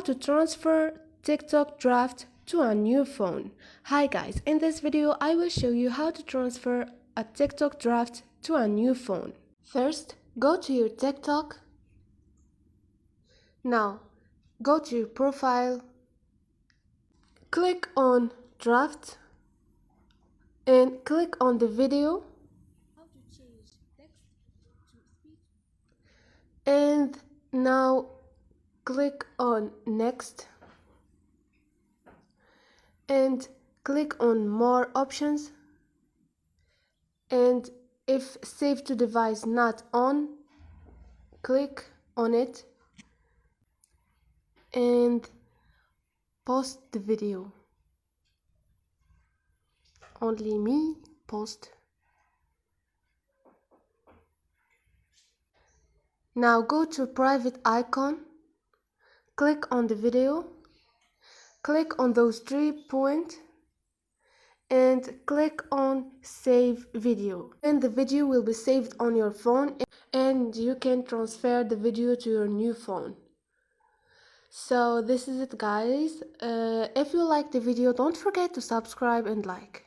how to transfer TikTok draft to a new phone. Hi guys, in this video I will show you how to transfer a TikTok draft to a new phone. First, go to your TikTok. Now, go to your profile, click on draft and click on the video and now click on next and click on more options, and if save to device not on, click on it and post the video. Only me post. Now go to private icon, click on the video, click on those 3 points and click on save video, and the video will be saved on your phone and you can transfer the video to your new phone. So this is it guys. If you like the video, don't forget to subscribe and like.